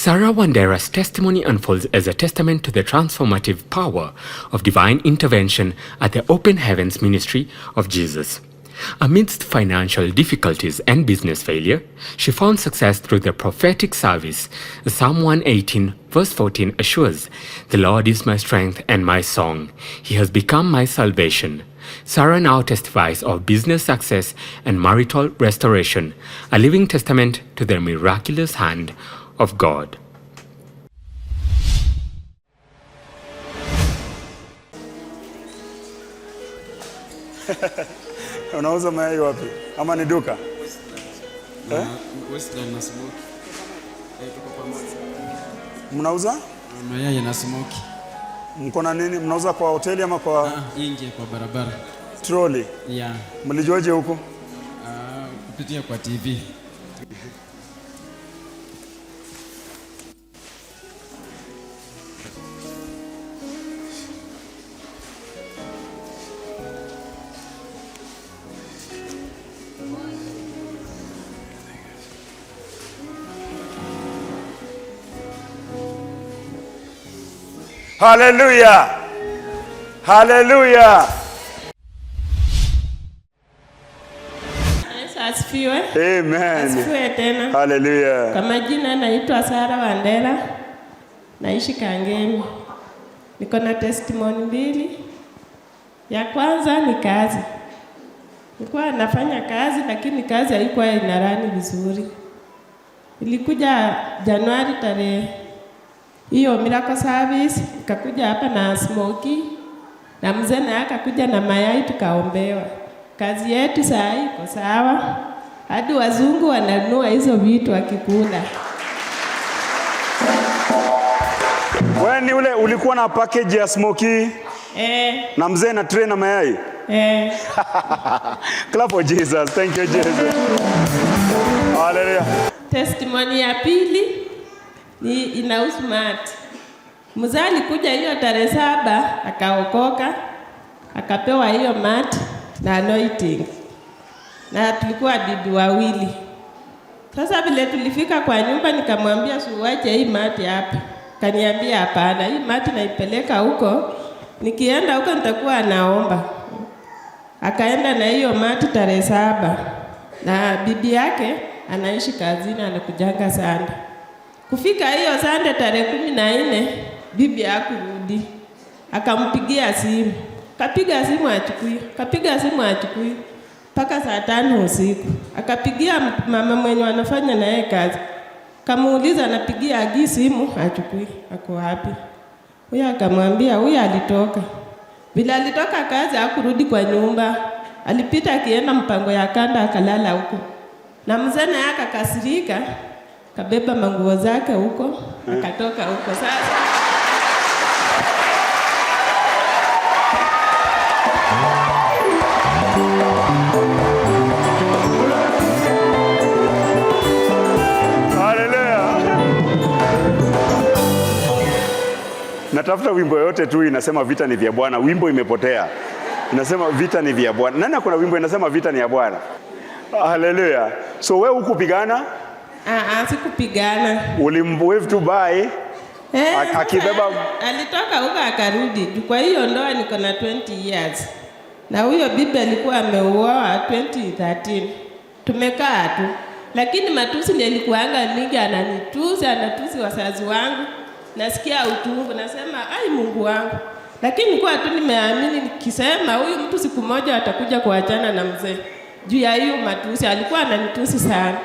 Sarah Wandera's testimony unfolds as a testament to the transformative power of divine intervention at the Open Heavens ministry of Jesus. Amidst financial difficulties and business failure, she found success through the prophetic service. Psalm 118 verse 14 assures, "The Lord is my strength and my song. He has become my salvation." Sarah now testifies of business success and marital restoration, a living testament to the miraculous hand of God. Unauza mayai wapi? Ama ni duka? Western na smoke. Tuko pamoja. Mnauza? Mayai na smoke. Mko na nini? Mnauza kwa hoteli ama kwa nje kwa barabara? Trolley. Yeah. Mlijuaje huko? Kupitia kwa TV. Hallelujah. Hallelujah. Asifiwe. Amen. Asifiwe tena. Hallelujah. Kwa majina naitwa Sarah Wandera. Naishi Kangemi. Niko na testimony mbili. Ya kwanza ni kazi. Nilikuwa nafanya kazi lakini kazi haikuwa inarani vizuri. Ilikuja Januari tarehe hiyo miracle service, nikakuja hapa na smoky na mzee naye akakuja na mayai tukaombewa. Kazi yetu saa hii iko sawa. Hadi wazungu wananunua hizo vitu wakikula. Wewe ni ule ulikuwa na package ya smoky? Na mzee na tray na mayai? Clap for Jesus. Thank you Jesus. Hallelujah. Testimony ya pili ni inahusu mati. Mzee alikuja hiyo tarehe 7 akaokoka, akapewa hiyo mati na anointing. Na tulikuwa bibi wawili. Sasa vile tulifika kwa nyumba nikamwambia usiwache hii mati hapa. Kaniambia hapana, hii mati naipeleka huko. Nikienda huko nitakuwa naomba. Akaenda na hiyo mati tarehe 7. Na bibi yake anaishi kazini anakujanga sana. Kufika hiyo Sunday tarehe 14, bibi hakurudi. Akampigia simu. Kapiga simu achukui. Kapiga simu achukui. Paka saa 5 usiku. Akapigia mama mwenye anafanya naye kazi. Kamuuliza anapigia Agi simu achukui. Ako wapi? Huyo akamwambia huyo alitoka. Bila alitoka kazi hakurudi kwa nyumba. Alipita akienda mpango ya kanda akalala huko. Na mzee naye akakasirika. Kabeba manguo zake huko, akatoka huko. Sasa Hallelujah. Natafuta wimbo yote tu inasema vita ni vya Bwana. Wimbo imepotea. Inasema vita ni vya Bwana. Nani kuna wimbo inasema vita ni ya Bwana? Hallelujah. So wewe hukupigana? Sikupigana. Ulimwave tu bye. Akibeba alitoka huko akarudi. Kwa hiyo ndoa niko na 20 years. Na huyo bibi alikuwa ameuoa 2013. Tumekaa tu. Lakini matusi ndiye alikuanga mingi, anatusi wazazi wangu. Nasikia uchungu, nasema ai Mungu wangu. Lakini nilikuwa tu nimeamini nikisema huyu mtu siku moja atakuja kuachana na mzee. Juu ya hiyo matusi alikuwa ananitusi sana.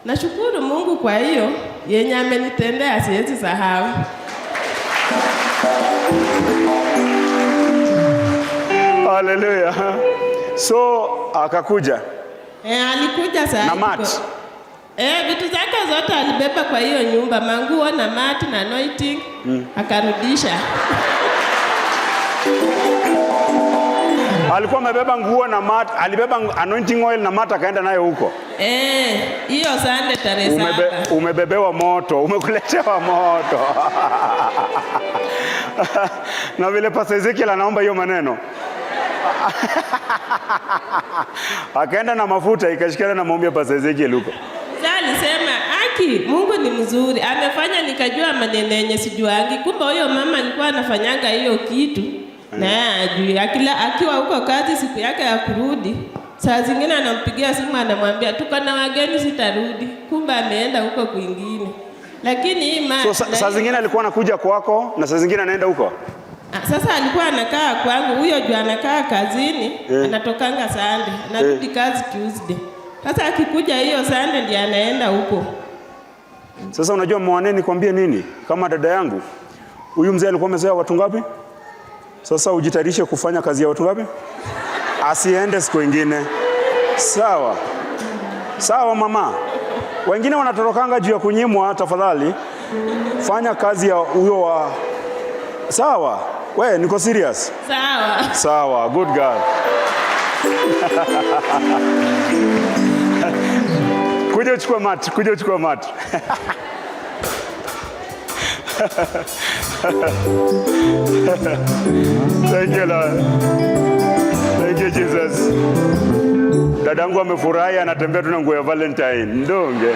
Nashukuru Mungu kwa hiyo yenye amenitendea siwezi sahau. Hallelujah. So akakuja. Alikuja sana. Na mat. Vitu zake zote alibeba kwa hiyo nyumba, manguo na mat na anointing, akarudisha. Alikuwa amebeba nguo na mat, alibeba anointing oil na mat akaenda nayo huko. Hiyo Sunday tarehe 7. Umebebewa moto, umekuletewa moto. Na vile Pastor Ezekiel anaomba hiyo maneno. Akaenda na mafuta ikashikana na maombi ya Pastor Ezekiel huko. Sasa alisema Mungu ni mzuri. Amefanya nikajua maneno yenye sijuangi. Kumbe huyo mama alikuwa anafanyanga hiyo kitu. Na ajui akiwa huko kazi siku yake ya kurudi. Saa zingine anampigia simu anamwambia tuko na wageni sitarudi. Kumbe ameenda huko kwingine. Lakini hii mama saa zingine alikuwa anakuja kwako na saa zingine anaenda huko. Sasa alikuwa anakaa kwangu, huyo juu anakaa kazini, anatokanga Sunday, anarudi kazi Tuesday. Sasa akikuja hiyo Sunday ndiye anaenda huko. Sasa unajua mwaneni kwambie nini? Kama dada yangu, huyu mzee alikuwa amezoea watu ngapi? Sasa ujitayarishe kufanya kazi ya watu ngapi? Asiende siku nyingine. Sawa. Sawa mama. Wengine wanatorokanga juu ya kunyimwa, tafadhali. Fanya kazi ya huyo wa sawa. We, niko serious. Sawa. Sawa, good girl. Kuja uchukue mat. Thank you Lord. Thank you Jesus. Dadangu amefurahi, anatembea tu na nguo ya Valentine. Ndonge.